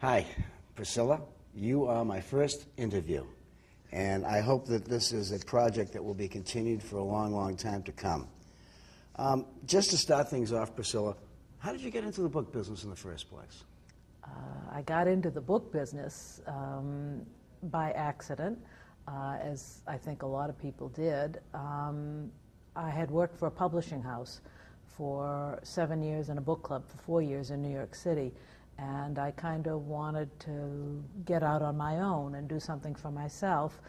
Hi, Priscilla. You are my first interview, and I hope that this is a project that will be continued for a long, long time to come. Just to start things off, Priscilla, how did you get into the book business in the first place? I got into the book business by accident, as I think a lot of people did. I had worked for a publishing house for 7 years and a book club for 4 years in New York City, and I kind of wanted to get out on my own and do something for myself.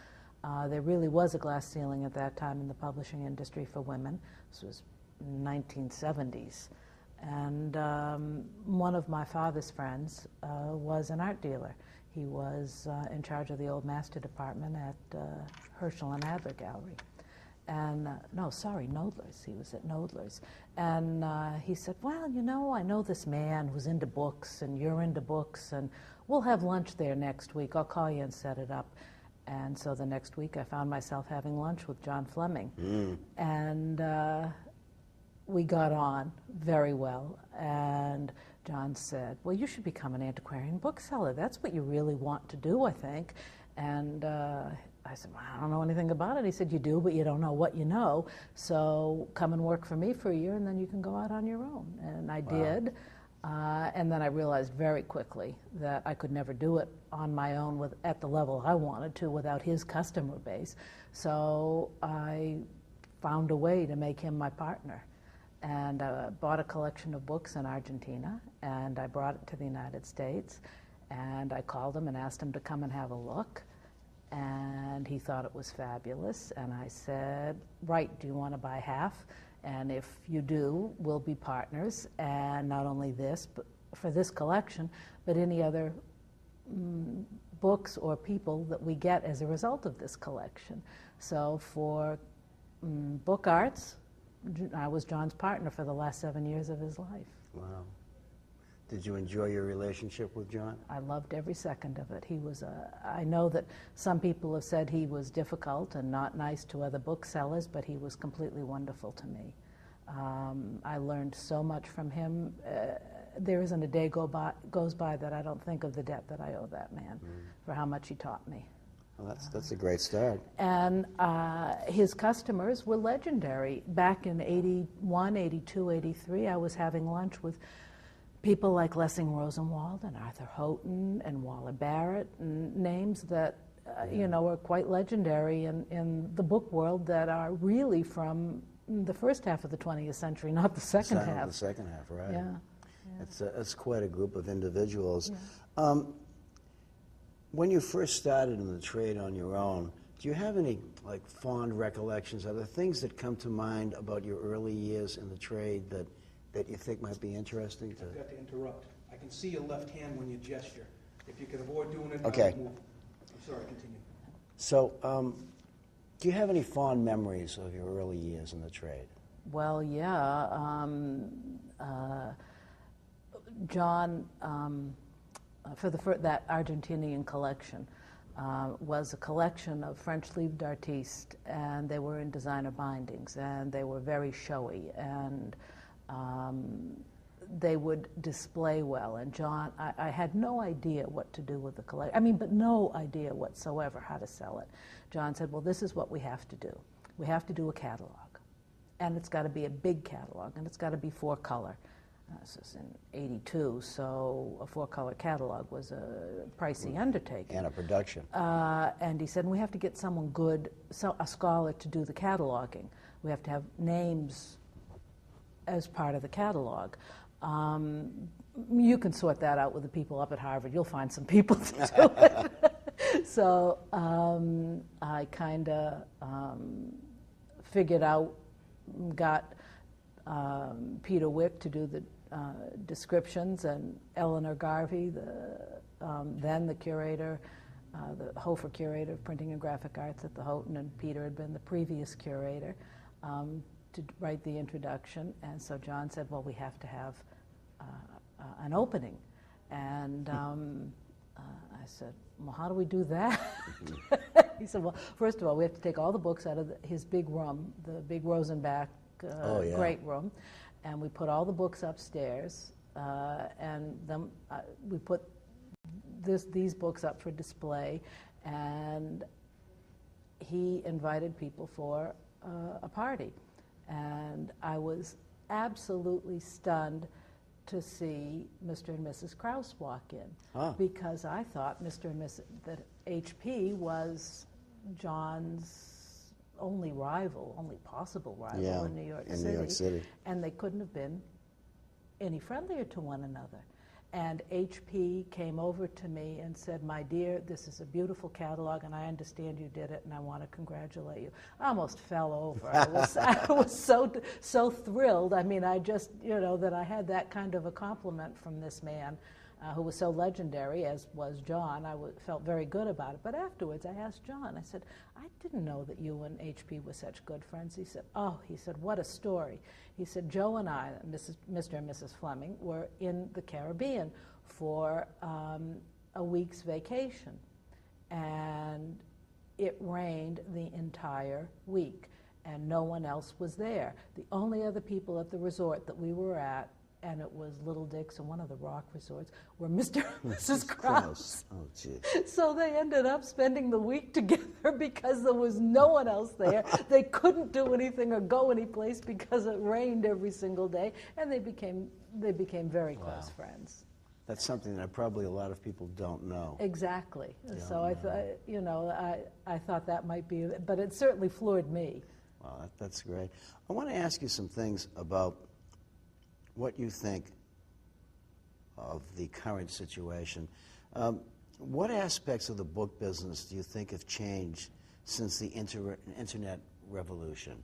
There really was a glass ceiling at that time in the publishing industry for women. This was 1970s. And one of my father's friends was an art dealer. He was in charge of the Old Master Department at Herschel and Adler Gallery. And, Knoedler's. He was at Knoedler's. And he said, well, you know, I know this man who's into books, and you're into books, and we'll have lunch there next week. I'll call you and set it up. And so the next week I found myself having lunch with John Fleming. And we got on very well, and John said, well, you should become an antiquarian bookseller. That's what you really want to do, I think. And I said, well, I don't know anything about it. He said, you do, but you don't know what you know. So come and work for me for a year, and then you can go out on your own. And I did. And then I realized very quickly that I could never do it on my own at the level I wanted to without his customer base. So I found a way to make him my partner. And bought a collection of books in Argentina, and I brought it to the United States, and I called him and asked him to come and have a look, and he thought it was fabulous, and I said, right, do you want to buy half? And if you do, we'll be partners, and not only this, but for this collection, but any other books or people that we get as a result of this collection. So for book arts, I was John's partner for the last 7 years of his life. Wow. Did you enjoy your relationship with John? I loved every second of it. He was I know that some people have said he was difficult and not nice to other booksellers, but he was completely wonderful to me. I learned so much from him. There isn't a day goes by that I don't think of the debt that I owe that man for how much he taught me. Well, that's a great start. And his customers were legendary. Back in 81, 82, 83, I was having lunch with people like Lessing Rosenwald and Arthur Houghton and Waller Barrett, and names that you know, are quite legendary in the book world that are really from the first half of the 20th century, not the second half. The second half, right. Yeah. It's quite a group of individuals. Yeah. When you first started in the trade on your own, do you have any like fond recollections? Are there things that come to mind about your early years in the trade that you think might be interesting? I've got to interrupt. I can see your left hand when you gesture. If you could avoid doing it, okay. I would move. I'm sorry, continue. So, do you have any fond memories of your early years in the trade? Well, yeah. John, for that Argentinian collection, was a collection of French livres d'artistes, and they were in designer bindings, and they were very showy, and they would display well. And John, I had no idea what to do with the collection. I mean, but no idea whatsoever how to sell it. John said, well, this is what we have to do. We have to do a catalog, and it's got to be a big catalog, and it's got to be 4-color. This was in 82, so a 4-color catalog was a pricey undertaking. And a production. And he said, we have to get someone good, a scholar to do the cataloging. We have to have names as part of the catalog. You can sort that out with the people up at Harvard. You'll find some people to do it. So I kind of figured out, got Peter Wick to do the descriptions, and Eleanor Garvey, then the curator, the Hofer curator of printing and graphic arts at the Houghton, and Peter had been the previous curator, to write the introduction. And so John said, well, we have to have an opening. And I said, well, how do we do that? He said, well, first of all, we have to take all the books out of his big room, the big Rosenbach great room, and we put all the books upstairs, and then we put these books up for display, and he invited people for a party. And I was absolutely stunned to see Mr. and Mrs. Krause walk in, because I thought Mr. and Mrs. that HP was John's only rival, only possible rival in New York City. New York City. And they couldn't have been any friendlier to one another. And HP came over to me and said, "My dear, this is a beautiful catalog, and I understand you did it, and I want to congratulate you." I almost fell over. I was so thrilled. I mean, I just, that I had that kind of a compliment from this man who was so legendary, as was John. I felt very good about it. But afterwards, I asked John, I said, "I didn't know that you and HP were such good friends." He said, "Oh," he said, "what a story." He said, "Joe and I, Mr. and Mrs. Fleming, were in the Caribbean for a week's vacation, and it rained the entire week, and no one else was there. The only other people at the resort that we were at, and it was Little Dick's and one of the rock resorts, were Mr. and Mrs. Krause." Oh, gee. So they ended up spending the week together because there was no one else there. They couldn't do anything or go anyplace because it rained every single day, and they became very close friends. That's something that probably a lot of people don't know. Exactly. So I thought, I thought that might be, but it certainly floored me. Wow, that's great. I want to ask you some things about what you think of the current situation. What aspects of the book business do you think have changed since the internet revolution?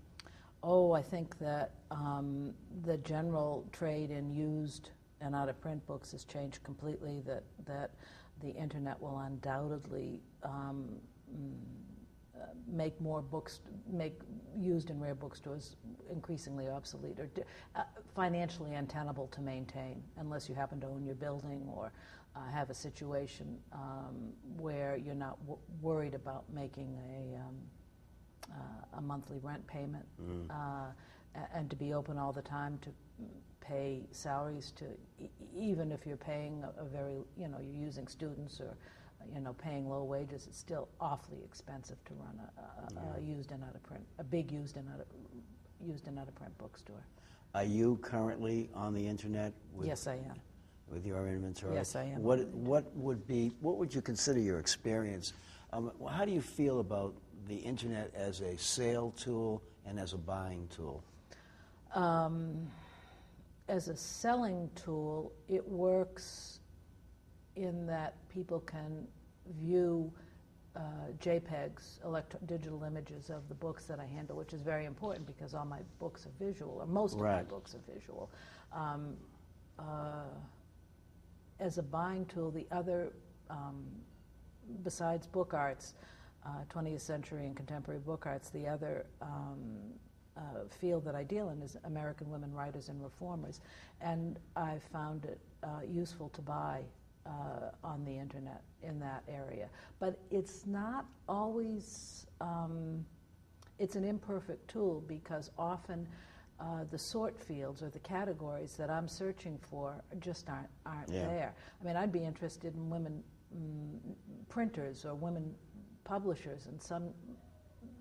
Oh, I think that the general trade in used and out-of-print books has changed completely, that the internet will undoubtedly make more books, make used and rare bookstores increasingly obsolete or financially untenable to maintain, unless you happen to own your building or have a situation where you're not worried about making a monthly rent payment, and to be open all the time, to pay salaries to, even if you're paying a very, you're using students or paying low wages, it's still awfully expensive to run a used and out-of-print, a big used and out-of-print bookstore. Are you currently on the internet? Yes, I am. With your inventory? Yes, I am. What would you consider your experience? How do you feel about the internet as a sale tool and as a buying tool? As a selling tool, it works in that people can view JPEGs, digital images of the books that I handle, which is very important because all my books are visual, or most of my books are visual. As a buying tool, the other, besides book arts, 20th century and contemporary book arts, the other field that I deal in is American women writers and reformers, and I found it useful to buy on the internet in that area. But it's not always, it's an imperfect tool because often the sort fields or the categories that I'm searching for just aren't there. I mean, I'd be interested in women printers or women publishers, and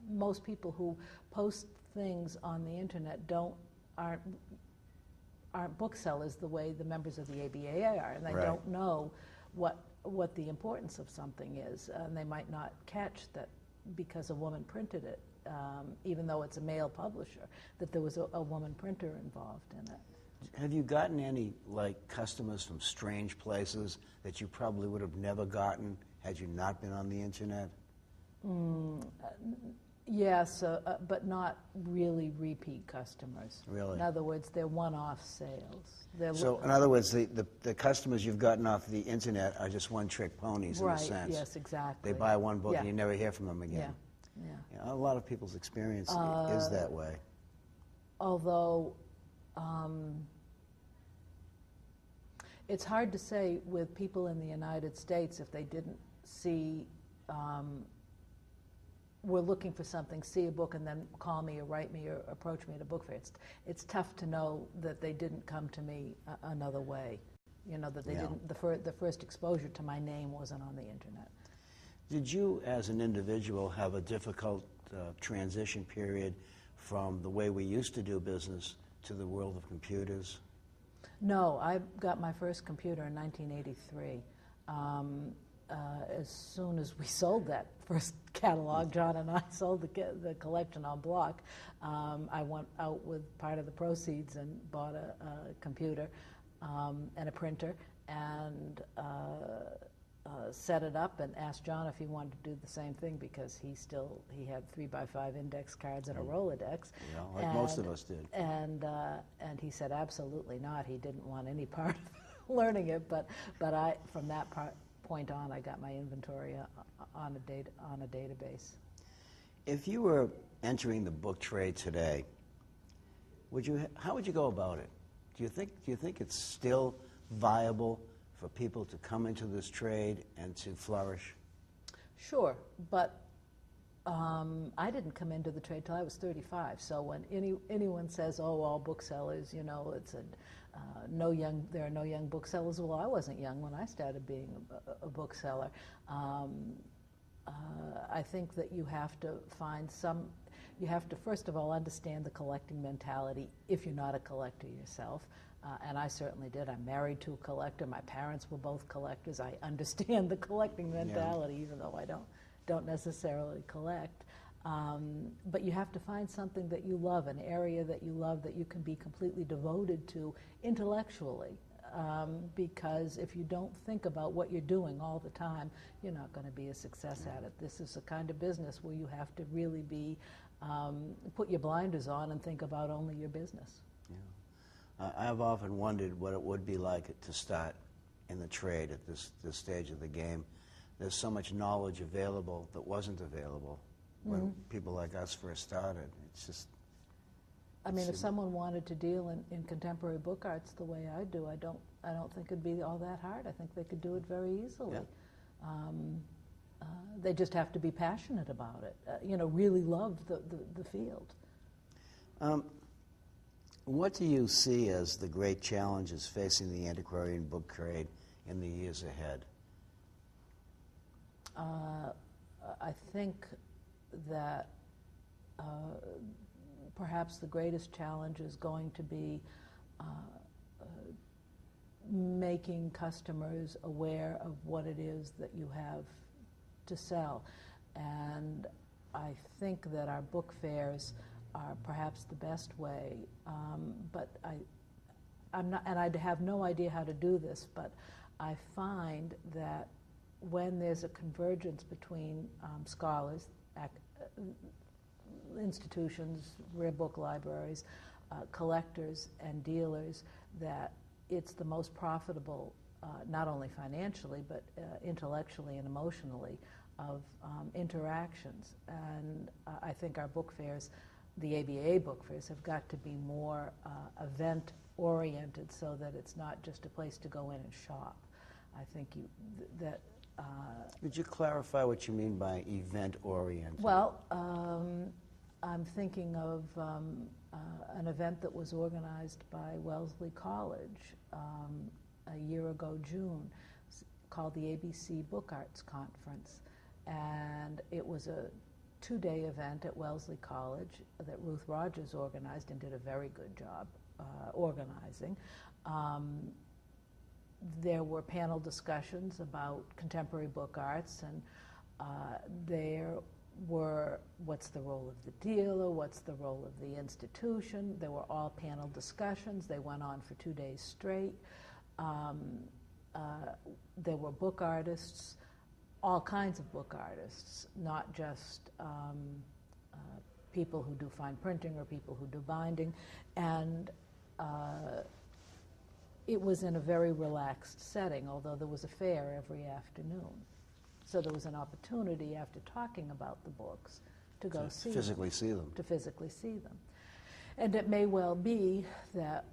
most people who post things on the internet aren't booksellers the way the members of the ABA are, and they don't know what the importance of something is, and they might not catch that because a woman printed it, even though it's a male publisher, that there was a woman printer involved in it. Have you gotten any customers from strange places that you probably would have never gotten had you not been on the internet? Yes, but not really repeat customers. Really? In other words, they're one-off sales. So, in other words, the customers you've gotten off the internet are just one-trick ponies in a sense. Right, yes, exactly. They buy one book and you never hear from them again. Yeah. A lot of people's experience is that way. Although it's hard to say with people in the United States if they didn't see, were looking for something, see a book, and then call me or write me or approach me at a book fair. It's tough to know that they didn't come to me another way. You know, that they Yeah. didn't, the first exposure to my name wasn't on the internet. Did you, as an individual, have a difficult transition period from the way we used to do business to the world of computers? No, I got my first computer in 1983. As soon as we sold that first catalog, John and I sold the collection en bloc, I went out with part of the proceeds and bought a computer and a printer, and set it up and asked John if he wanted to do the same thing, because he had 3x5 index cards and a Rolodex. Yeah, like most of us did. And he said absolutely not. He didn't want any part of learning it. But I, from that point on, I got my inventory on a database. If you were entering the book trade today, how would you go about it? Do you think it's still viable for people to come into this trade and to flourish? Sure, but I didn't come into the trade till I was 35. So when anyone says, "Oh, all booksellers," you know, it's there are no young booksellers. Well, I wasn't young when I started being a bookseller. I think that you have to you have to first of all understand the collecting mentality if you're not a collector yourself. And I certainly did. I'm married to a collector. My parents were both collectors. I understand the collecting mentality, even though I don't necessarily collect. But you have to find something that you love, an area that you love, that you can be completely devoted to intellectually. Because if you don't think about what you're doing all the time, you're not going to be a success at it. This is a kind of business where you have to really be, put your blinders on and think about only your business. Yeah. I've often wondered what it would be like to start in the trade at this stage of the game. There's so much knowledge available that wasn't available when people like us first started. It's just... I mean, if someone wanted to deal in contemporary book arts the way I do, I don't think it'd be all that hard. I think they could do it very easily. Yeah. They just have to be passionate about it. You know, really love the field. What do you see as the great challenges facing the antiquarian book trade in the years ahead? I think that perhaps the greatest challenge is going to be making customers aware of what it is that you have to sell. And I think that our book fairs are perhaps the best way, but I'm not, and I have no idea how to do this, but I find that when there's a convergence between scholars, institutions, rare book libraries, collectors, and dealers, that it's the most profitable, not only financially, but intellectually and emotionally, of interactions. And I think our book fairs, the ABA book fairs, have got to be more event-oriented, so that it's not just a place to go in and shop. I think Would you clarify what you mean by event-oriented? Well, I'm thinking of an event that was organized by Wellesley College a year ago, June, called the ABC Book Arts Conference. And it was a 2-day event at Wellesley College that Ruth Rogers organized and did a very good job organizing. There were panel discussions about contemporary book arts, and there were what's the role of the dealer, what's the role of the institution. There were all panel discussions. They went on for 2 days straight. There were book artists, all kinds of book artists, not just people who do fine printing or people who do binding. And it was in a very relaxed setting, although there was a fair every afternoon. So there was an opportunity, after talking about the books, to go see them. To physically see them. And it may well be that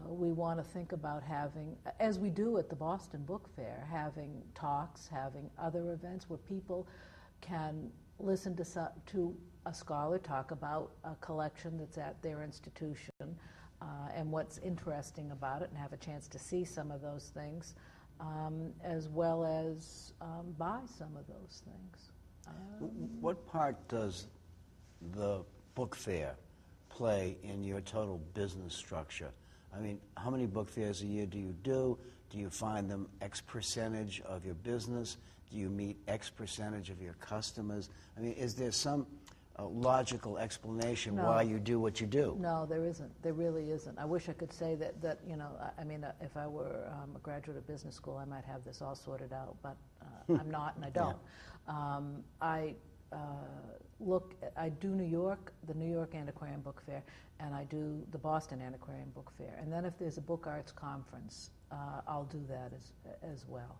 we want to think about having, as we do at the Boston Book Fair, having talks, having other events where people can listen to a scholar talk about a collection that's at their institution, and what's interesting about it, and have a chance to see some of those things, as well as buy some of those things. What part does the book fair play in your total business structure? I mean, how many book fairs a year do you do? Do you find them X percentage of your business? Do you meet X percentage of your customers? I mean, is there some logical explanation No. why you do what you do? No, there isn't. There really isn't. I wish I could say that you know, I mean, if I were a graduate of business school, I might have this all sorted out, but I'm not, and I don't. I do New York, the New York Antiquarian Book Fair, and I do the Boston Antiquarian Book Fair. And then if there's a book arts conference, I'll do that as well.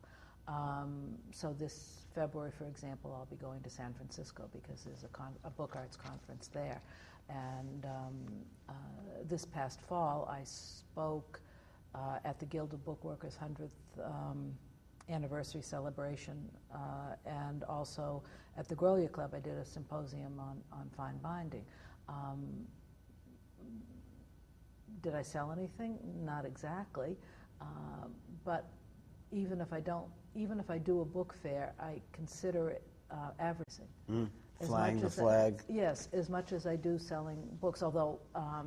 So this February, for example, I'll be going to San Francisco because there's a book arts conference there. And this past fall, I spoke at the Guild of Bookworkers' 100th anniversary celebration, and also at the Grolier Club, I did a symposium on fine binding. Did I sell anything? Not exactly, but even if I do a book fair, I consider it advertising. Flying the flag. Yes, as much as I do selling books, although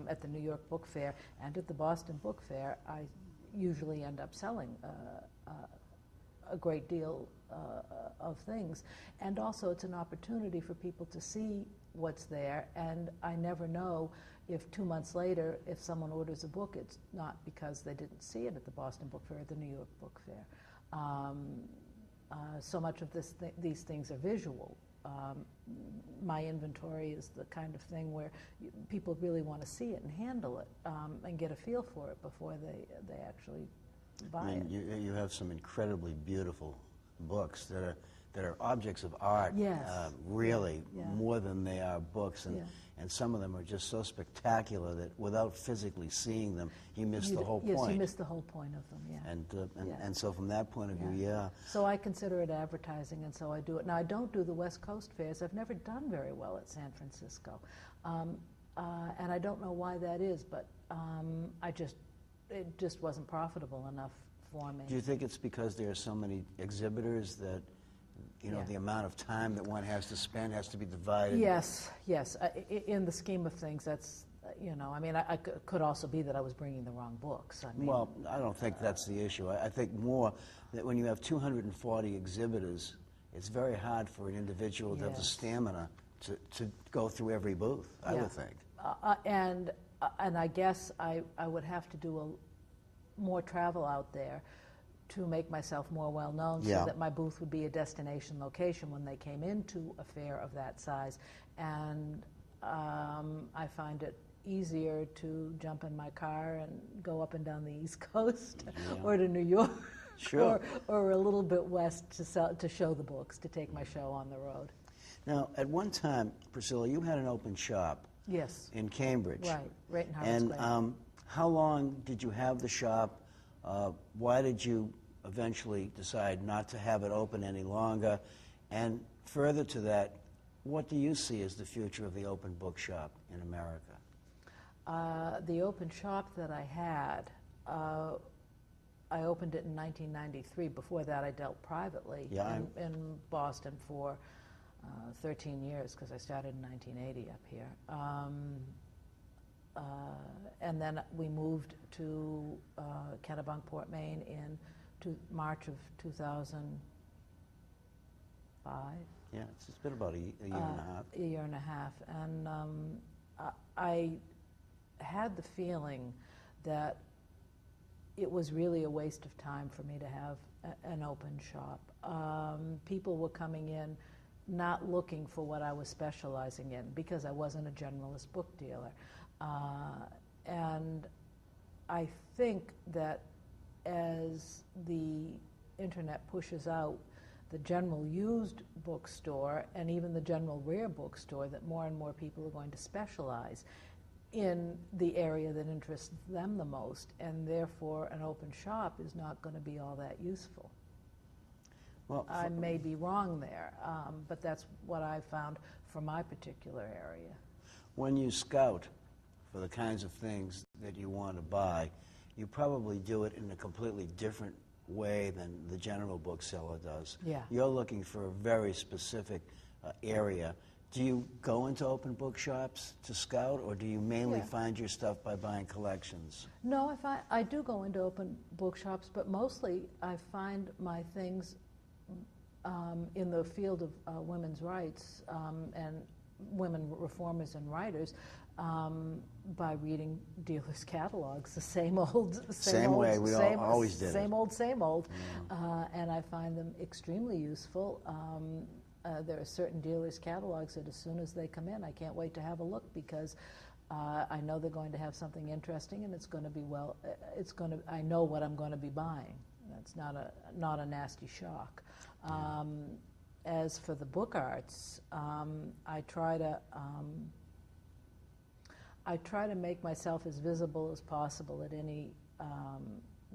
at the New York Book Fair and at the Boston Book Fair, I usually end up selling a great deal of things. And also it's an opportunity for people to see what's there, and I never know if 2 months later, if someone orders a book, it's not because they didn't see it at the Boston Book Fair or the New York Book Fair. So much of these things are visual. My inventory is the kind of thing where people really want to see it and handle it and get a feel for it before they actually buy it. You have some incredibly beautiful books that are objects of art, Yes. really, Yeah. more than they are books. Yeah. And some of them are just so spectacular that without physically seeing them, you miss the whole Yes, point. you miss the whole point of them, yeah. Yeah. And so from that point of view, yeah. So I consider it advertising, and so I do it. Now, I don't do the West Coast fairs. I've never done very well at San Francisco. And I don't know why that is, but it just wasn't profitable enough for me. Do you think it's because there are so many exhibitors that, you know, Yeah. the amount of time that one has to spend has to be divided? Yes, yes. In the scheme of things, that's, you know, I mean, I could also be that I was bringing the wrong books. I mean, Well, I don't think that's the issue. I think more that when you have 240 exhibitors, it's very hard for an individual to have the Yes. stamina to go through every booth, I Yeah. would think. And I guess I would have to do more travel out there to make myself more well-known, Yeah. so that my booth would be a destination location when they came into a fair of that size. And I find it easier to jump in my car and go up and down the East Coast or to New York, Sure. or a little bit west to show the books, to take my show on the road. Now, at one time, Priscilla, you had an open shop Yes, in Cambridge. right in Harvard And Square. how long did you have the shop? Why did you eventually decide not to have it open any longer? And further to that, what do you see as the future of the open bookshop in America? The open shop that I had, I opened it in 1993. Before that, I dealt privately in Boston for 13 years, because I started in 1980 up here. And then we moved to Kennebunkport, Maine in March of 2005. Yeah, it's been about a year and a half. A year and a half. And I had the feeling that it was really a waste of time for me to have an open shop. People were coming in not looking for what I was specializing in, because I wasn't a generalist book dealer. And I think that as the internet pushes out the general used bookstore and even the general rare bookstore, that more and more people are going to specialize in the area that interests them the most, and therefore an open shop is not going to be all that useful. Well, I may be wrong there, but that's what I found for my particular area. when you scout for the kinds of things that you want to buy, you probably do it in a completely different way than the general bookseller does. Yeah. You're looking for a very specific area. Do you go into open bookshops to scout, or do you mainly Yeah. find your stuff by buying collections? No, I do go into open bookshops, but mostly I find my things in the field of women's rights and women reformers and writers by reading dealers' catalogs, the same old, Same way we always did it. Same old. And I find them extremely useful. There are certain dealers' catalogs that as soon as they come in, I can't wait to have a look because I know they're going to have something interesting, and it's going to be I know what I'm going to be buying. That's not a nasty shock. As for the book arts, I try to make myself as visible as possible at any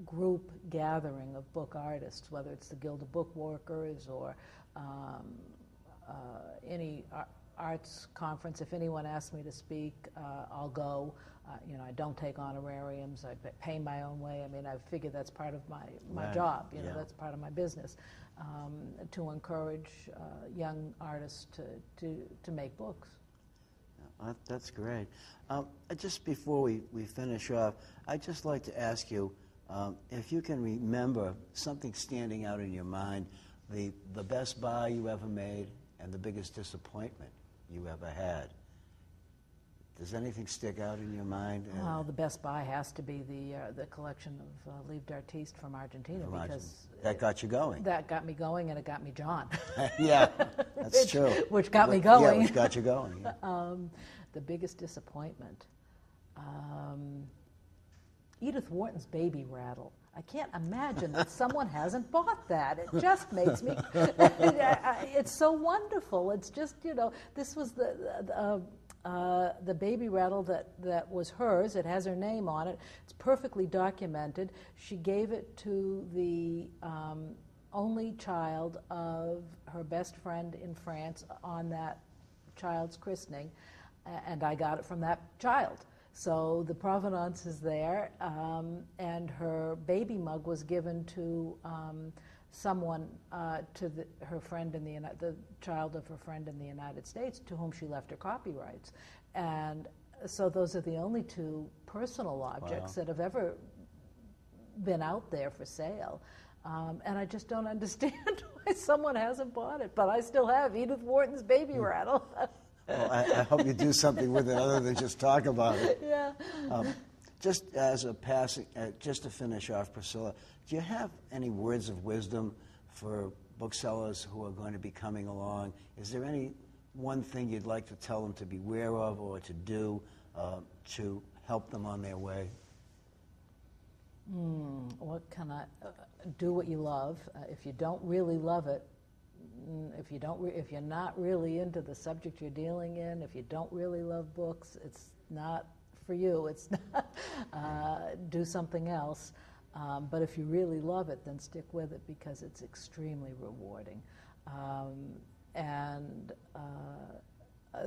group gathering of book artists, whether it's the Guild of Bookworkers or any arts conference. If anyone asks me to speak, I'll go. I don't take honorariums. I pay my own way. I mean, I figure that's part of my Right. job. Yeah. That's part of my business, to encourage young artists to make books. That's great. Just before we finish off, I'd just like to ask you if you can remember something standing out in your mind, the best buy you ever made and the biggest disappointment you ever had. Does anything stick out in your mind? Well, the best buy has to be the collection of Livre d'Artiste from Argentina, because that got you going. that got me going, and it got me John. Yeah, that's true. Which got me going. Yeah, which got you going. Yeah. The biggest disappointment, Edith Wharton's Baby Rattle. I can't imagine that someone hasn't bought that. It just makes me, it's so wonderful. It's just, this was the Baby Rattle that was hers. It has her name on it. It's perfectly documented. She gave it to the only child of her best friend in France on that child's christening, and I got it from that child. So the provenance is there, and her baby mug was given to someone, her friend the child of her friend in the United States, to whom she left her copyrights. And so those are the only two personal objects that have ever been out there for sale. And I just don't understand why someone hasn't bought it. But I still have Edith Wharton's Baby Rattle. Well, I hope you do something with it other than just talk about it. Yeah. Just as a passing, just to finish off, Priscilla, do you have any words of wisdom for booksellers who are going to be coming along? Is there any one thing you'd like to tell them to beware of or to do to help them on their way? What can I do? What you love. If you don't really love it, if you're not really into the subject you're dealing in, if you don't really love books, it's not for you. It's not. Do something else. But if you really love it, then stick with it, because it's extremely rewarding. And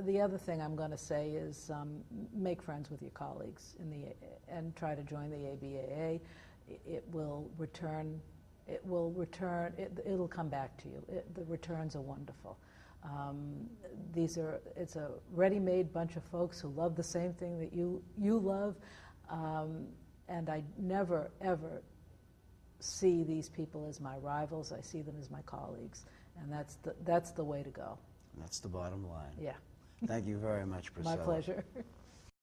the other thing I'm going to say is make friends with your colleagues and try to join the ABAA. It will return. It'll come back to you. The returns are wonderful. It's a ready-made bunch of folks who love the same thing that you love, and I never ever see these people as my rivals. I see them as my colleagues, and that's the way to go. That's the bottom line. Yeah. Thank you very much, Priscilla. My pleasure.